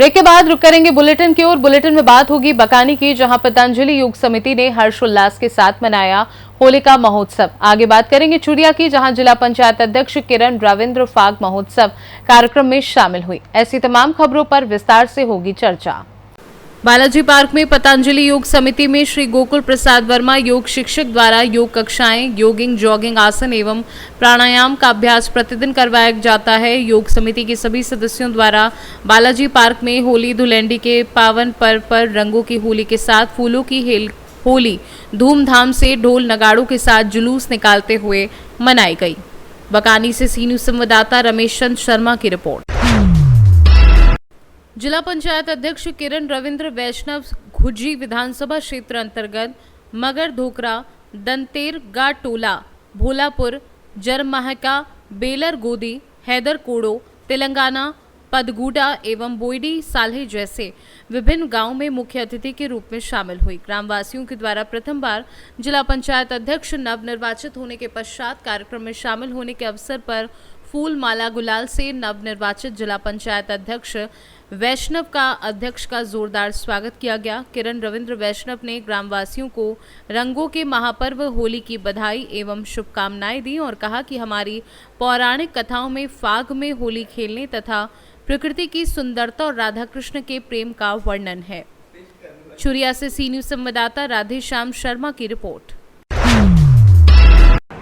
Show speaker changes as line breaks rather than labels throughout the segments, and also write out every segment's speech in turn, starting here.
Break के बाद रुक करेंगे बुलेटिन की ओर। बुलेटिन में बात होगी बकानी की, जहां पतंजलि योग समिति ने हर्षोल्लास के साथ मनाया होलिका महोत्सव। आगे बात करेंगे चुरिया की, जहां जिला पंचायत अध्यक्ष किरण रविंद्र फाग महोत्सव कार्यक्रम में शामिल हुई। ऐसी तमाम खबरों पर विस्तार से होगी चर्चा। बालाजी पार्क में पतंजलि योग समिति में श्री गोकुल प्रसाद वर्मा योग शिक्षक द्वारा योग कक्षाएं, योगिंग, जॉगिंग, आसन एवं प्राणायाम का अभ्यास प्रतिदिन करवाया जाता है। योग समिति के सभी सदस्यों द्वारा बालाजी पार्क में होली धुलेंडी के पावन पर्व पर रंगों की होली के साथ फूलों की होली धूमधाम से ढोल नगाड़ों के साथ जुलूस निकालते हुए मनाई गई। बकानी से सी न्यूज संवाददाता रमेश चंद शर्मा की रिपोर्ट। जिला पंचायत अध्यक्ष किरण रविंद्र वैष्णव घुज्जी विधानसभा क्षेत्र अंतर्गत मगर धोकरा, दंतेर गाटोला, भोलापुर, जरमाहका, बेलर गोदी, हैदर कोड़ो, तेलंगाना, पदगुडा एवं बोईडी साल्हे जैसे विभिन्न गांवों में मुख्य अतिथि के रूप में शामिल हुई। ग्रामवासियों के द्वारा प्रथम बार जिला पंचायत अध्यक्ष नवनिर्वाचित होने के पश्चात कार्यक्रम में शामिल होने के अवसर पर फूल माला गुलाल से नवनिर्वाचित जिला पंचायत अध्यक्ष वैष्णव का अध्यक्ष का जोरदार स्वागत किया गया। किरण रविंद्र वैष्णव ने ग्रामवासियों को रंगों के महापर्व होली की बधाई एवं शुभकामनाएं दी और कहा कि हमारी पौराणिक कथाओं में फाग में होली खेलने तथा प्रकृति की सुंदरता और राधा कृष्ण के प्रेम का वर्णन है। चुरिया से सी न्यूज संवाददाता राधेश्याम शर्मा की रिपोर्ट।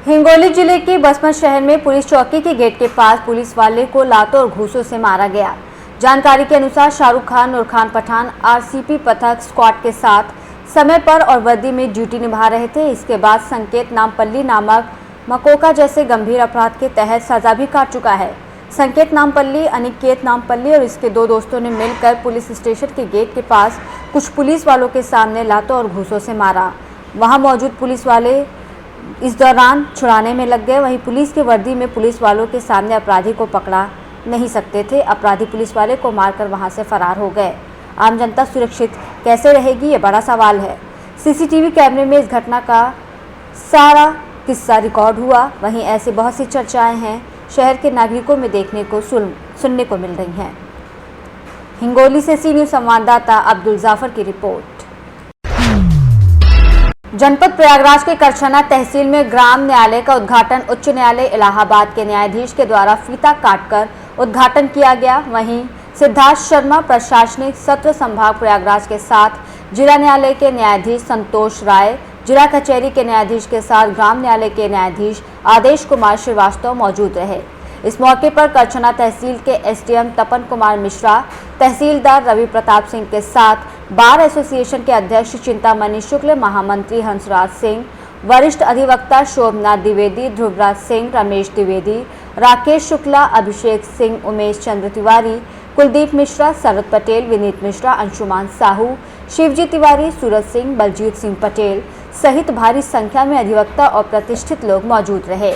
हिंगोली जिले के बसमत शहर में पुलिस चौकी के गेट के पास पुलिस वाले को लातों और घूसों से मारा गया। जानकारी के अनुसार शाहरुख खान और खान पठान आरसीपी पथक स्क्वाड के साथ समय पर और वर्दी में ड्यूटी निभा रहे थे। इसके बाद संकेत नामपल्ली नामक मकोका जैसे गंभीर अपराध के तहत सजा भी काट चुका है। संकेत नामपल्ली, अनिकेत नामपल्ली और इसके दो दोस्तों ने मिलकर पुलिस स्टेशन के गेट के पास कुछ पुलिस वालों के सामने लातों और घूसों से मारा। वहां मौजूद पुलिस वाले इस दौरान छुड़ाने में लग गए। वहीं पुलिस के वर्दी में पुलिस वालों के सामने अपराधी को पकड़ा नहीं सकते थे। अपराधी पुलिस वाले को मारकर वहां से फरार हो गए। आम जनता सुरक्षित कैसे रहेगी, ये बड़ा सवाल है। सीसीटीवी कैमरे में इस घटना का सारा किस्सा रिकॉर्ड हुआ। वहीं ऐसे बहुत सी चर्चाएं हैं शहर के नागरिकों में देखने को सुनने को मिल रही हैं। हिंगोली से सी न्यूज संवाददाता अब्दुल जाफर की रिपोर्ट। जनपद प्रयागराज के करछना तहसील में ग्राम न्यायालय का उद्घाटन उच्च न्यायालय इलाहाबाद के न्यायाधीश के द्वारा फीता काटकर उद्घाटन किया गया। वहीं सिद्धार्थ शर्मा प्रशासनिक सत्र संभाग प्रयागराज के साथ जिला न्यायालय के न्यायाधीश संतोष राय, जिला कचहरी के न्यायाधीश के साथ ग्राम न्यायालय के न्यायाधीश आदेश कुमार श्रीवास्तव मौजूद रहे। इस मौके पर करछना तहसील के एसडीएम तपन कुमार मिश्रा, तहसीलदार रवि प्रताप सिंह के साथ बार एसोसिएशन के अध्यक्ष चिंतामणि शुक्ल, महामंत्री हंसराज सिंह, वरिष्ठ अधिवक्ता शोभनाथ द्विवेदी, ध्रुवराज सिंह, रमेश द्विवेदी, राकेश शुक्ला, अभिषेक सिंह, उमेश चंद्र तिवारी, कुलदीप मिश्रा, शरद पटेल, विनीत मिश्रा, अंशुमान साहू, शिवजी तिवारी, सूरज सिंह, बलजीत सिंह पटेल सहित भारी संख्या में अधिवक्ता और प्रतिष्ठित लोग मौजूद रहे।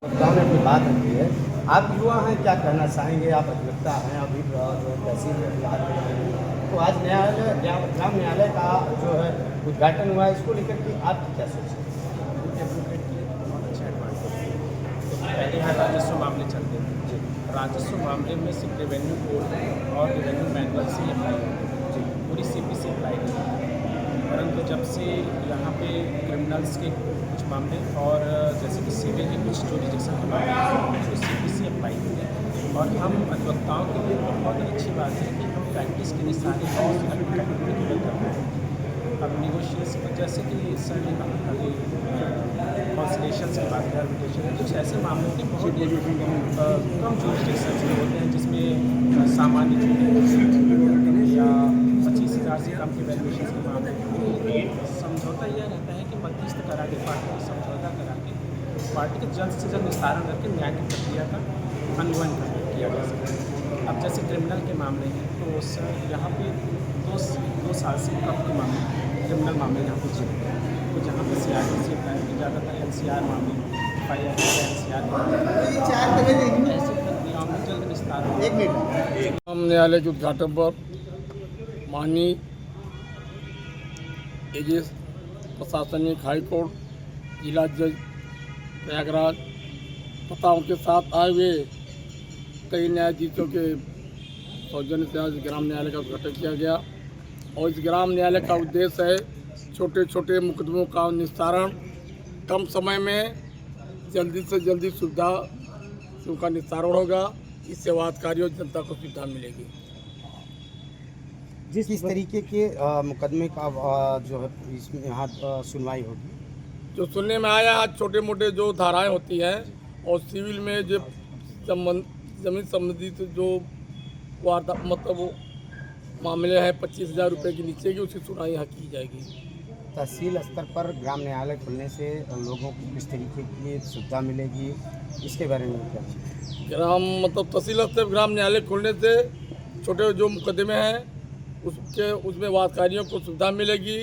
बात होती है, आप युवा हैं, क्या कहना चाहेंगे? आप अधिवक्ता हैं, अभी तहसील में बात कर रहे हैं, तो आज ग्राम न्यायालय का जो है उद्घाटन हुआ है, इसको लेकर के आपकी क्या सोच है?
पहले यहाँ राजस्व मामले चलते हैं। राजस्व मामले में सिर्फ रेवेन्यू कोड और रेवेन्यू मैनुअल से अप्लाई होती है, पूरी सीपीसी अप्लाई होती है। परंतु जब से यहाँ पे क्रिमिनल्स के कुछ मामले और जैसे कि सिविल के कुछ जुरिडिक्शन के मामले तो सीपीसी अप्लाई होती है। और हम अधिवक्ताओं के लिए बहुत अच्छी बात है कि हम प्रैक्टिस के लिए सारे लॉज करते हैं। अब निगोशिएशन जैसे कि सर ने कहा कि कॉन्सलेशन से बात करें, आर्बिट्रेशन कुछ ऐसे मामलों के बहुत कम जुरिडिक्शन होते हैं जिसमें सामान्य या 25,000 से कम के वैल्यूएशन के मामले। समझौता यह रहता है कि मध्यस्थ करा के पार्टी को समझौता करा के पार्टी के जल्द से जल्द निस्तारण करके न्याय की प्रक्रिया का अनुगमन किया जा सकता है। अब जैसे क्रिमिनल के मामले हैं तो सर यहाँ पे 2 साल से कम के मामले क्रिमिनल मामले यहाँ पे चलते हैं। तो जहाँ पे CRPC से अप्लाई की ज़्यादातर LCR मामले FIR LCR ऐसे प्रक्रियाओं में जल्द निस्तारण।
ग्राम न्यायालय के उद्घाटन पर माननीय एजीएस प्रशासनिक हाईकोर्ट जिला जज प्रयागराज तथा उनके साथ आए हुए कई न्यायाधीशों के सौजन्य से आज ग्राम न्यायालय का उद्घाटन किया गया। और इस ग्राम न्यायालय का उद्देश्य है छोटे छोटे मुकदमों का निस्तारण, कम समय में जल्दी से जल्दी सुविधा से उनका निस्तारण होगा। इससे वादकारियों जनता को सुविधा मिलेगी।
जिस तरीके के मुकदमे का जो है इसमें यहाँ सुनवाई होगी,
जो सुनने में आया, आज छोटे मोटे जो धाराएं होती हैं और सिविल में जो जमीन संबंधित जो मतलब वो मामले हैं 25,000 रुपये के नीचे की, उसकी सुनवाई यहाँ की जाएगी।
तहसील स्तर पर ग्राम न्यायालय खुलने से लोगों को किस तरीके की सुविधा मिलेगी, इसके बारे में क्या?
मतलब तहसील स्तर पर ग्राम न्यायालय खुलने से छोटे जो मुकदमे हैं उसमें वादकारियों को सुविधा मिलेगी,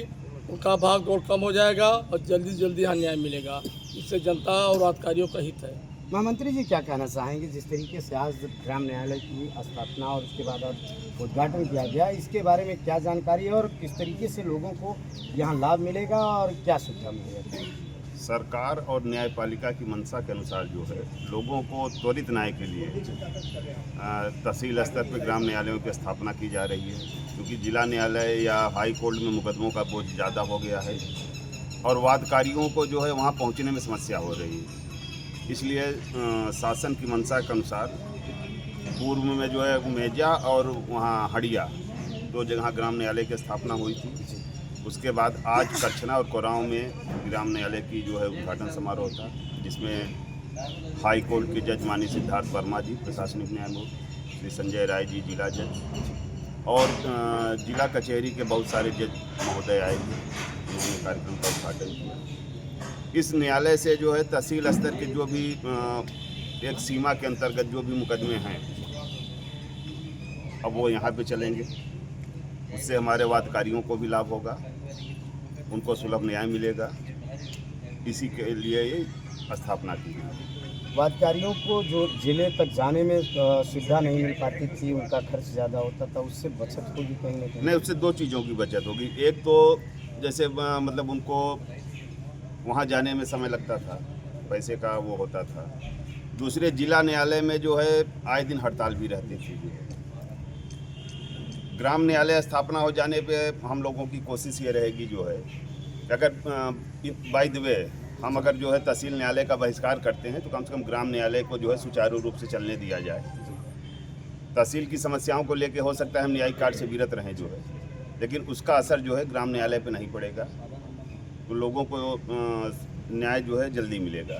उनका भाग दौड़ कम हो जाएगा और जल्दी जल्दी यहाँ न्याय मिलेगा। इससे जनता और वादकारियों का हित है।
महामंत्री जी क्या कहना चाहेंगे, जिस तरीके से आज ग्राम न्यायालय की स्थापना और उसके बाद उद्घाटन किया गया, इसके बारे में क्या जानकारी है और किस तरीके से लोगों को यहाँ लाभ मिलेगा और क्या सुविधा मिलेगा?
सरकार और न्यायपालिका की मंशा के अनुसार जो है लोगों को त्वरित न्याय के लिए तहसील स्तर पर ग्राम न्यायालयों की स्थापना की जा रही है, क्योंकि जिला न्यायालय या हाई कोर्ट में मुकदमों का बोझ ज़्यादा हो गया है और वादकारियों को जो है वहाँ पहुँचने में समस्या हो रही है। इसलिए शासन की मंशा के अनुसार पूर्व में जो है मेजा और वहाँ हड़िया दो जगह ग्राम न्यायालय की स्थापना हुई थी। उसके बाद आज करछना और कोरांव में ग्राम न्यायालय की जो है उद्घाटन समारोह था, जिसमें हाई कोर्ट के जज माननीय सिद्धार्थ वर्मा जी, प्रशासनिक न्यायमूर्ति श्री संजय राय जी जिला जज, और जिला कचहरी के बहुत सारे जज महोदय आए थे। उन्होंने कार्यक्रम का उद्घाटन किया। इस न्यायालय से जो है तहसील स्तर के जो भी एक सीमा के अंतर्गत जो भी मुकदमे हैं अब वो यहाँ पे चलेंगे। उससे हमारे वादकारियों को भी लाभ होगा, उनको सुलभ न्याय मिलेगा। इसी के लिए ये स्थापना की गई।
वादकारियों को जो जिले तक जाने में सुविधा नहीं मिल पाती थी, उनका खर्च ज़्यादा होता था, उससे बचत होगी कहीं ना कहीं?
नहीं, उससे दो चीज़ों की बचत होगी। एक तो जैसे मतलब उनको वहाँ जाने में समय लगता था, पैसे का वो होता था। दूसरे जिला न्यायालय में जो है आए दिन हड़ताल भी रहती थी। ग्राम न्यायालय स्थापना हो जाने पे हम लोगों की कोशिश ये रहेगी जो है, अगर बाय द वे हम अगर जो है तहसील न्यायालय का बहिष्कार करते हैं तो कम से कम ग्राम न्यायालय को जो है सुचारू रूप से चलने दिया जाए। तहसील की समस्याओं को लेकर हो सकता है हम न्यायिक कार्य से विरत रहें जो है, लेकिन उसका असर जो है ग्राम न्यायालय पे नहीं पड़ेगा, तो लोगों को न्याय जो है जल्दी मिलेगा।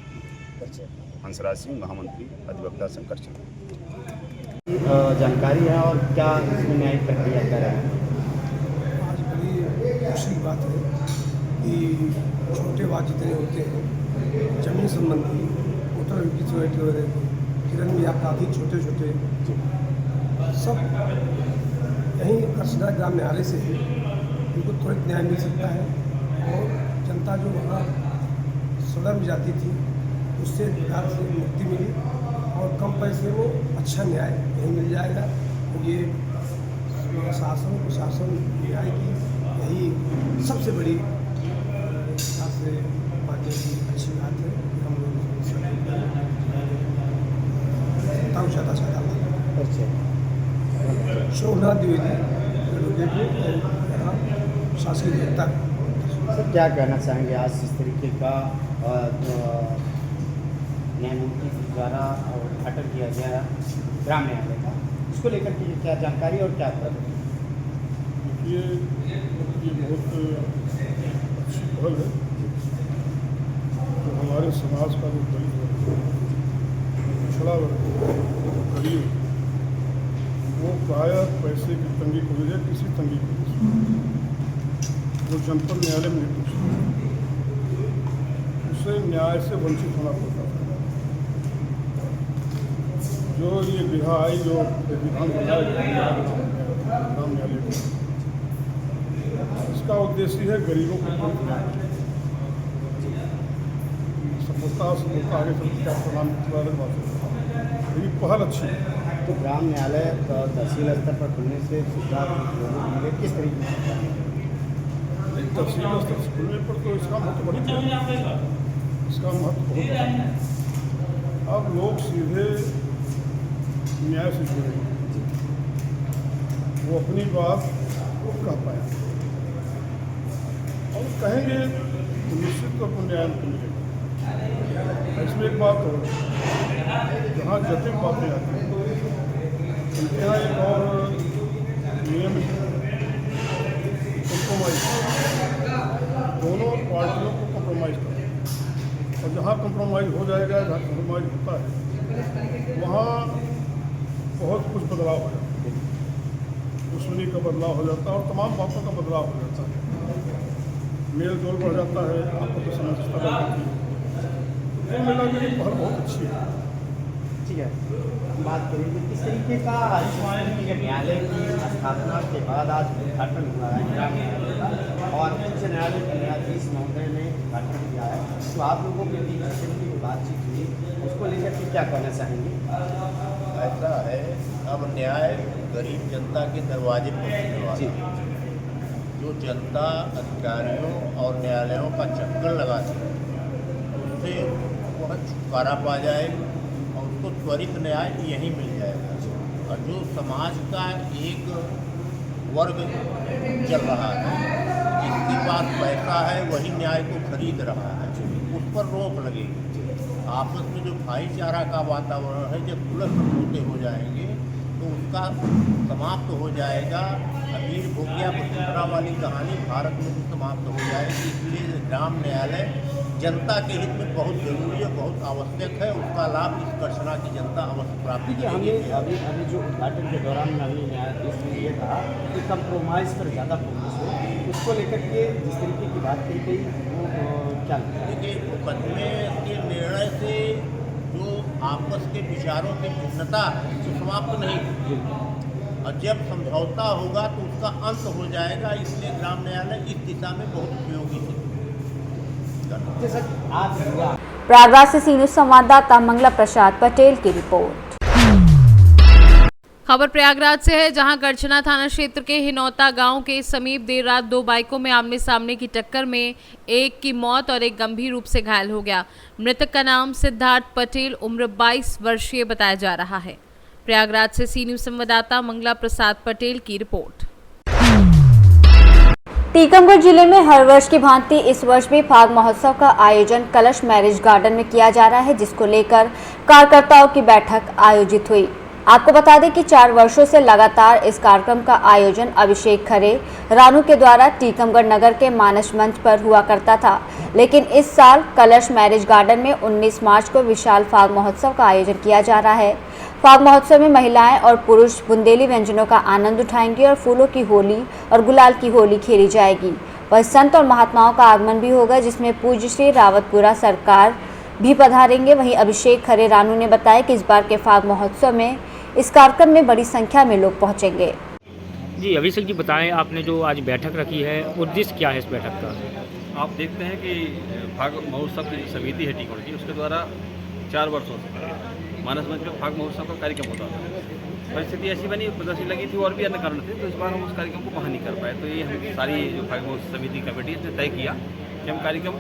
हंसराज सिंह, महामंत्री, अधिवक्ता संघ करछना।
जानकारी है और क्या इसमें न्यायिक प्रक्रिया कर रहे हैं?
आज बड़ी खुशी की बात है कि छोटे वाद जितने होते हैं जमीन संबंधी, वोटर सिक्योरिटी वगैरह, किरण भी आपराधिक छोटे छोटे सब यहीं करछना ग्राम न्यायालय से ही उनको त्वरित न्याय मिल सकता है। और जनता जो वहाँ सदन में जाती थी उससे विकास से मुक्ति मिली और कम पैसे में अच्छा न्याय यहीं मिल जाएगा। तो ये शासन प्रशासन न्याय की यही सबसे बड़ी से बातें की अच्छी बात है कि हम लोग ज़्यादा शोभनाथ द्विवेदी एडवोकेट यहाँ शासकीय अधिवक्ता।
सर क्या कहना चाहेंगे, आज इस तरीके का न्यायमूर्ति द्वारा उद्घाटन किया गया ग्राम न्यायालय का, उसको लेकर के क्या जानकारी और क्या कर?
ये बहुत अच्छी पहल है। तो हमारे समाज का जो दलित वर्ग, पिछड़ा वर्ग, गरीब, वो प्रायः पैसे की तंगी को वजह किसी तंगी को वो जनपद न्यायालय में नहीं पूछता, उसे न्याय से वंचित होना पड़ता था। जो ये विधायी जो विधान बनाया गया ग्राम न्यायालय को, इसका उद्देश्य है गरीबों को सफलता आगे चलकर क्या प्रदान लेकिन पहल अच्छी है।
तो ग्राम न्यायालय तहसील स्तर पर खुलने से सुविधा लोगों को मिले, किस तरीके से?
तहसील स्तर से खुलने पर तो इसका महत्व बड़ी है, इसका महत्व बहुत है। अब लोग सीधे न्याय से जुड़े, वो अपनी बात कह पाया, और कहेंगे तो निश्चित तौर पर न्याय मिलेगा। इसमें एक बात और, जहाँ जटिल बातें आती हैं उनके यहाँ एक और नियम है, कॉम्प्रोमाइज। दोनों पार्टियों को कॉम्प्रोमाइज़ करना, और जहाँ कॉम्प्रोमाइज़ हो जाएगा, जहाँ कॉम्प्रोमाइज़ होता है, वहाँ बहुत कुछ बदलाव हो जाता है, दुश्मनी का बदलाव हो जाता है और तमाम बातों का बदलाव हो जाता है, मेल जोल बढ़ जाता है, आपको तो समझता बढ़ जाती है। तो मिला के पहल बहुत अच्छी है।
ठीक है, बात करेंगे किस तरीके का न्यायालय की स्थापना के बाद आज उद्घाटन हुआ है ग्राम न्यायालय का, और उच्च न्यायालय के न्यायाधीश महोदय ने उद्घाटन किया है, तो आप लोगों के बीच जिस तरीके की बातचीत हुई उसको लेकर के क्या कहना चाहेंगे?
ऐसा है, अब न्याय गरीब जनता के दरवाजे पर मिलने वाला है। जो जनता अधिकारियों और न्यायालयों का चक्कर लगाती है उससे वह छुटकारा पा जाएगी और उसको त्वरित न्याय यहीं मिल जाएगा। और जो समाज का एक वर्ग चल रहा है, जिसके पास पैसा है वही न्याय को खरीद रहा है, उस पर रोक लगेगी। आपस में जो भाईचारा का वातावरण है, जब खुले समझौते हो जाएंगे तो उसका समाप्त हो जाएगा। अमीर भोगिया वसुंधरा वाली कहानी भारत में भी समाप्त हो जाएगी। इसलिए ग्राम न्यायालय जनता के हित में बहुत जरूरी है, बहुत आवश्यक है। उसका लाभ इस कचरा की जनता अवश्य प्राप्त करेगी।
अभी जो उद्घाटन के दौरान माननीय न्यायाधीश ने ये कहा कि कंप्रोमाइज़ पर ज़्यादा फोकस हो, उसको लेकर के जिस तरीके की बात कही गई वो क्या
देखिए, मुकदमे के निर्णय से जो आपस के विचारों की भिन्नता है वो समाप्त नहीं होगी, और जब समझौता होगा तो उसका अंत हो जाएगा। इसलिए ग्राम न्यायालय इस दिशा में बहुत उपयोगी है।
प्रयागराज से सी न्यूज़ संवाददाता मंगला प्रसाद पटेल की रिपोर्ट।
खबर प्रयागराज से है, जहां गढ़चना थाना क्षेत्र के हिनौता गांव के समीप देर रात दो बाइकों में आमने सामने की टक्कर में एक की मौत और एक गंभीर रूप से घायल हो गया। मृतक का नाम सिद्धार्थ पटेल उम्र 22 वर्षीय बताया जा रहा है। प्रयागराज से सी न्यूज़ संवाददाता मंगला प्रसाद पटेल की रिपोर्ट।
टीकमगढ़ जिले में हर वर्ष की भांति इस वर्ष भी फाग महोत्सव का आयोजन कलश मैरिज गार्डन में किया जा रहा है, जिसको लेकर कार्यकर्ताओं की बैठक आयोजित हुई। आपको बता दें कि 4 वर्षों से लगातार इस कार्यक्रम का आयोजन अभिषेक खरे रानू के द्वारा टीकमगढ़ नगर के मानस मंच पर हुआ करता था, लेकिन इस साल कलश मैरिज गार्डन में 19 मार्च को विशाल फाग महोत्सव का आयोजन किया जा रहा है। फाग महोत्सव में महिलाएं और पुरुष बुंदेली व्यंजनों का आनंद उठाएंगे और फूलों की होली और गुलाल की होली खेली जाएगी। वह संत और महात्माओं का आगमन भी होगा, जिसमें पूज्य श्री रावतपुरा सरकार भी पधारेंगे। वहीं अभिषेक खरे रानू ने बताया कि इस बार के फाग महोत्सव में इस कार्यक्रम में बड़ी संख्या में लोग पहुंचेंगे।
जी अभिषेक जी, बताएं आपने जो आज बैठक रखी है, उद्देश्य क्या है इस बैठक का?
आप देखते हैं कि फाग महोत्सव की समिति है टीकमगढ़ की, उसके द्वारा 4 वर्षों से मानस मंच में फाग महोत्सव का कार्यक्रम होता था। परिस्थिति ऐसी बनी, प्रदर्शनी लगी थी और भी अन्य कारण थे, तो इस बार हम उस कार्यक्रम को वहाँ नहीं कर पाए। तो ये हम सारी जो फाग महोत्सव समिति कमेटी ने तय किया कि हम कार्यक्रम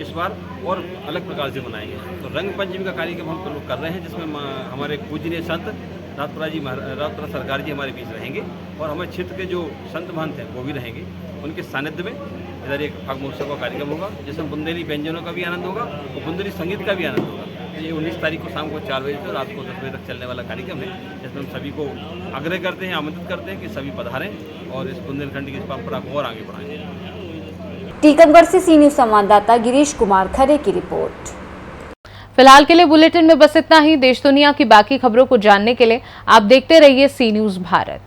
इस बार और अलग प्रकार से मनाएंगे। तो रंग पंचमी का कार्यक्रम हम लोग कर रहे हैं, जिसमें हमारे पूजनीय संत रावतपुरा सरकार जी हमारे बीच रहेंगे और हमारे क्षेत्र के जो संत महंत हैं वो भी रहेंगे। उनके सानिध्य में इधर एक फाग महोत्सव का कार्यक्रम होगा, जिसमें बुंदेली व्यंजनों का भी आनंद होगा और बुंदेली संगीत का भी आनंद होगा। तो ये 19 तारीख को शाम को 4 बजे से रात को 10 बजे तक चलने वाला कार्यक्रम है, जिसमें हम सभी को आग्रह करते हैं, आमंत्रित करते हैं कि सभी पधारें और इस बुंदेलखंड की इस परंपरा को और आगे बढ़ाएं।
टीकमगढ़ से सी न्यूज़ संवाददाता गिरीश कुमार खरे की रिपोर्ट।
फिलहाल के लिए बुलेटिन में बस इतना ही। देश दुनिया की बाकी खबरों को जानने के लिए आप देखते रहिए सी न्यूज़ भारत।